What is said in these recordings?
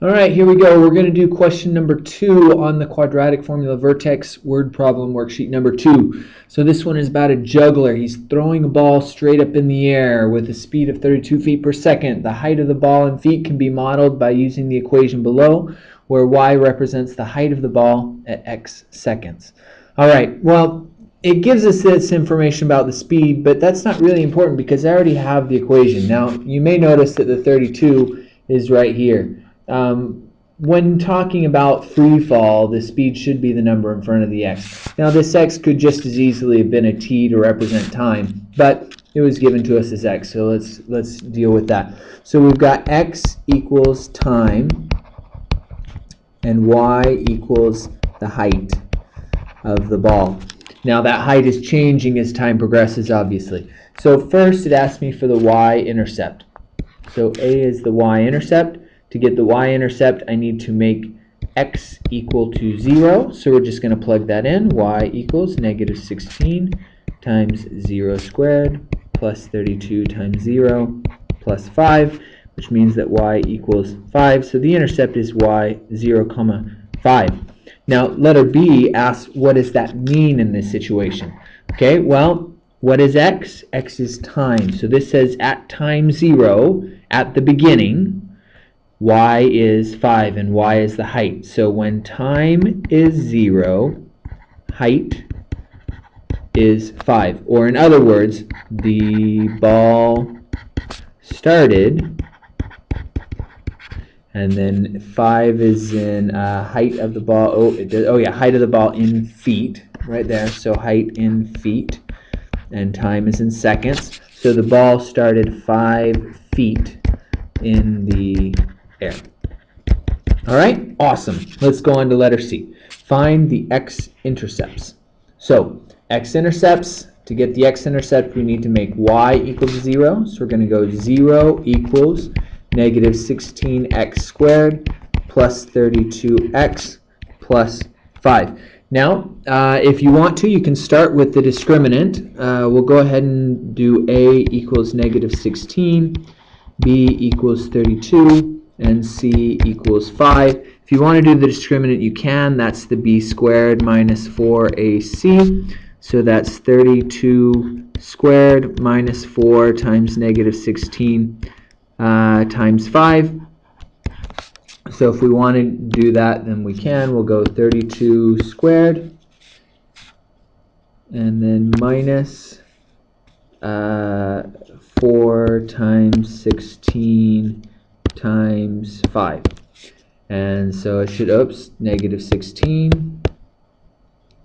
All right, here we go. We're going to do question number 2 on the quadratic formula Vertex word problem worksheet number 2. So this one is about a juggler. He's throwing a ball straight up in the air with a speed of 32 feet per second. The height of the ball in feet can be modeled by using the equation below, where y represents the height of the ball at x seconds. All right, well, it gives us this information about the speed, but that's not really important because I already have the equation. Now, you may notice that the 32 is right here. When talking about free fall, the speed should be the number in front of the x. Now this x could just as easily have been a t to represent time, but it was given to us as x, so let's deal with that. So we've got x equals time and y equals the height of the ball. Now that height is changing as time progresses, obviously. So first it asks me for the y-intercept. So a is the y-intercept. To get the y-intercept, I need to make x equal to 0. So we're just going to plug that in. Y equals negative 16 times 0 squared plus 32 times 0 plus 5, which means that y equals 5. So the intercept is y 0, 5. Now, letter B asks, what does that mean in this situation? Okay, well, what is x? X is time. So this says at time 0, at the beginning, y is 5, and y is the height. So when time is 0, height is 5. Or in other words, the ball started, and then 5 is in height of the ball. Height of the ball in feet, right there. So height in feet, and time is in seconds. So the ball started 5 feet in the air. All right, awesome. Let's go on to letter C. Find the x intercepts. So x intercepts, to get the x intercept, we need to make y equals 0. So we're going to go 0 equals negative 16x squared plus 32x plus 5. Now, if you want to, you can start with the discriminant. We'll go ahead and do a equals negative 16, b equals 32, and c equals 5. If you want to do the discriminant, you can. That's the b squared minus 4ac. So that's 32 squared minus 4 times negative 16 times 5. So if we want to do that, then we can. We'll go 32 squared and then minus 4 times 16 times 5. And so it should, negative 16.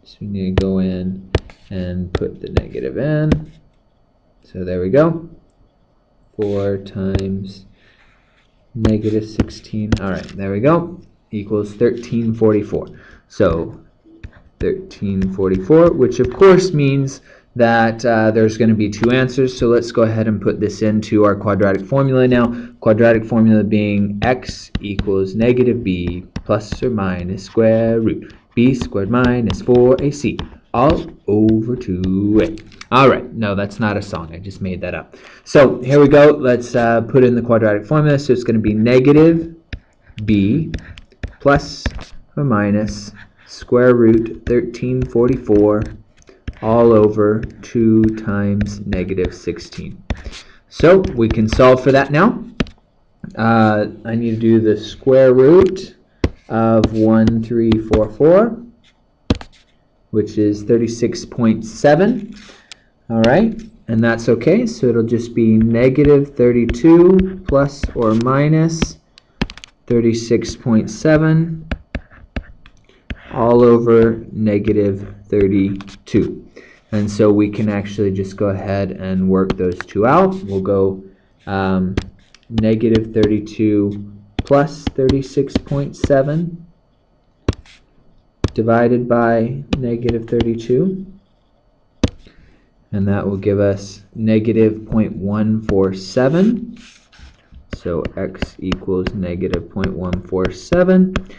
So we need to go in and put the negative in. So there we go. 4 times negative 16. All right, there we go. Equals 1344. So 1344, which of course means that there's going to be 2 answers. So let's go ahead and put this into our quadratic formula now. Quadratic formula being x equals negative b plus or minus square root b squared minus 4ac all over 2a. All right, no, that's not a song. I just made that up. So here we go. Let's put in the quadratic formula. So it's going to be negative b plus or minus square root 1344 all over 2 times negative 16. So we can solve for that now. I need to do the square root of 1344, which is 36.7. All right, and that's okay. So it'll just be negative 32 plus or minus 36.7 all over negative 32. And so we can actually just go ahead and work those 2 out. We'll go negative 32 plus 36.7 divided by negative 32. And that will give us negative 0.147. So x equals negative 0.147.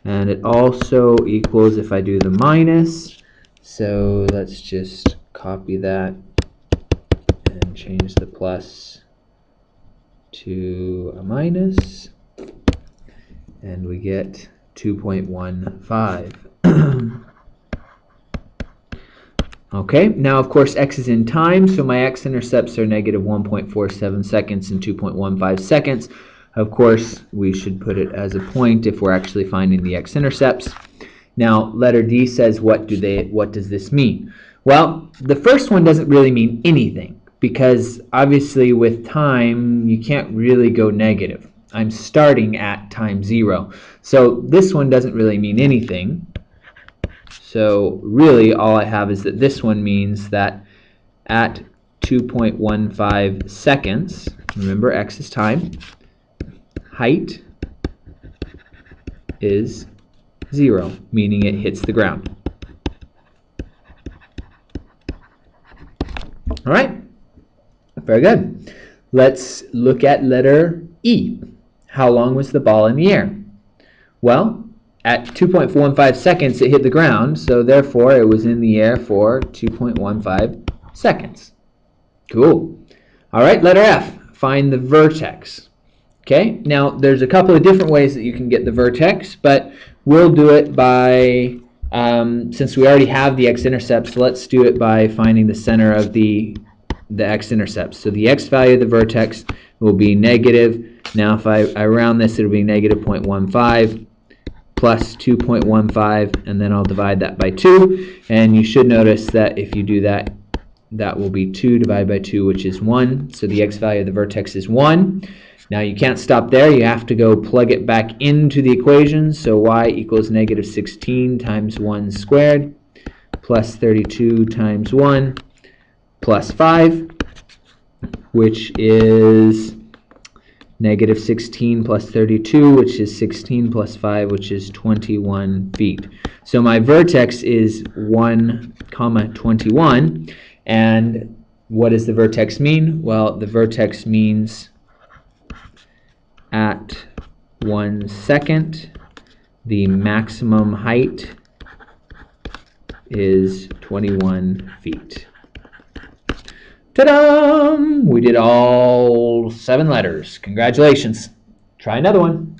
And it also equals, if I do the minus, so let's just copy that and change the plus to a minus. and we get 2.15. Okay, now of course x is in time, so my x-intercepts are negative 1.47 seconds and 2.15 seconds. Of course, we should put it as a point if we're actually finding the x-intercepts. Now, letter D says, what does this mean? Well, the first one doesn't really mean anything, because obviously with time, you can't really go negative. I'm starting at time 0. So this one doesn't really mean anything. So really all I have is that this one means that at 2.15 seconds, remember x is time, height is 0, meaning it hits the ground. All right, very good. Let's look at letter E. How long was the ball in the air? Well, at 2.15 seconds it hit the ground, so therefore it was in the air for 2.15 seconds. Cool. All right, letter F. Find the vertex. Okay, now there's a couple of different ways that you can get the vertex, but we'll do it by, since we already have the x-intercepts, let's do it by finding the center of the x-intercepts. So the x value of the vertex will be negative. Now if I round this, it'll be negative 0.15 plus 2.15, and then I'll divide that by 2. And you should notice that if you do that, that will be 2 divided by 2, which is 1. So the x value of the vertex is 1. Now you can't stop there. You have to go plug it back into the equation. So y equals negative 16 times 1 squared plus 32 times 1 plus 5, which is negative 16 plus 32, which is 16 plus 5, which is 21 feet. So my vertex is 1, 21. And what does the vertex mean? Well, the vertex means at 1 second, the maximum height is 21 feet. Ta-da! We did all 7 letters. Congratulations. Try another one.